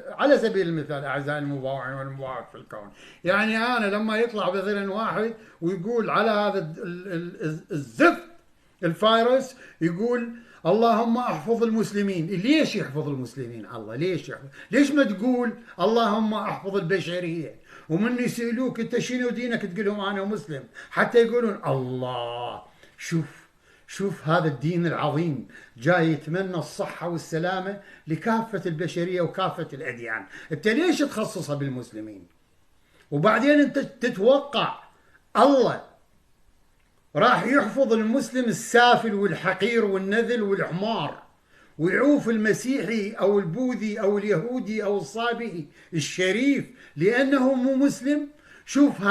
على سبيل المثال أعزائي المباوعين والمباوعات في الكون، يعني أنا لما يطلع بذهن واحد ويقول على هذا الزفت الفيروس، يقول اللهم احفظ المسلمين. ليش يحفظ المسلمين الله؟ ليش يحفظ؟ ليش ما تقول اللهم احفظ البشرية؟ ومن يسألوك انت شنو دينك تقول لهم انا مسلم، حتى يقولون الله شوف هذا الدين العظيم جاي يتمنى الصحة والسلامة لكافة البشرية وكافة الأديان. انت ليش تخصصها بالمسلمين؟ وبعدين انت تتوقع الله راح يحفظ المسلم السافل والحقير والنذل والحمار، ويعوف المسيحي أو البوذي أو اليهودي أو الصابئي الشريف لأنه مو مسلم؟ شوف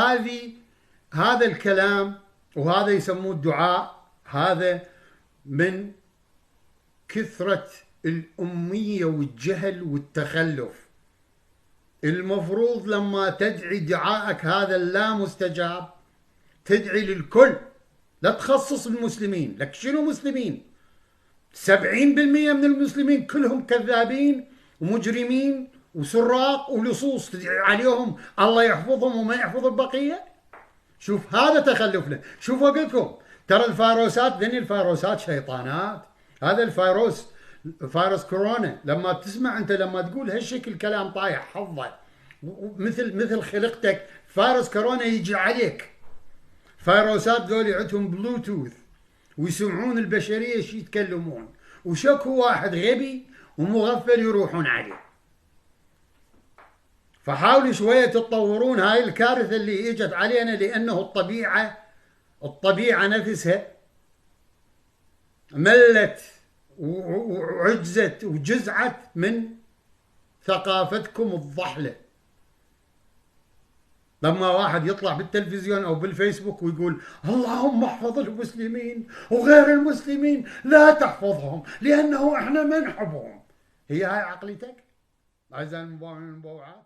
هذا الكلام، وهذا يسموه الدعاء، هذا من كثرة الأمية والجهل والتخلف. المفروض لما تدعي دعائك هذا اللا مستجاب تدعي للكل، لا تخصص المسلمين. لك شنو مسلمين؟ 70% من المسلمين كلهم كذابين ومجرمين وسراق ولصوص، تدعي عليهم الله يحفظهم وما يحفظ البقية؟ شوف هذا تخلفنا. شوفوا قلتكم ترى الفيروسات ذني الفيروسات شيطانات. هذا الفيروس فيروس كورونا لما تسمع انت لما تقول هالشكل كلام طايح حظه، مثل خلقتك فيروس كورونا يجي عليك. فيروسات ذولي عندهم بلوتوث ويسمعون البشرية شي يتكلمون، وشكو واحد غبي ومغفل يروحون عليه. فحاولوا شوية تتطورون. هاي الكارثة اللي اجت علينا لأنه الطبيعة نفسها ملت وعجزت وجزعت من ثقافتكم الضحلة. لما واحد يطلع بالتلفزيون أو بالفيسبوك ويقول اللهم احفظ المسلمين وغير المسلمين لا تحفظهم لأنه احنا ما نحبهم، هي هاي عقليتك أعزائي المباوعين والمباوعات؟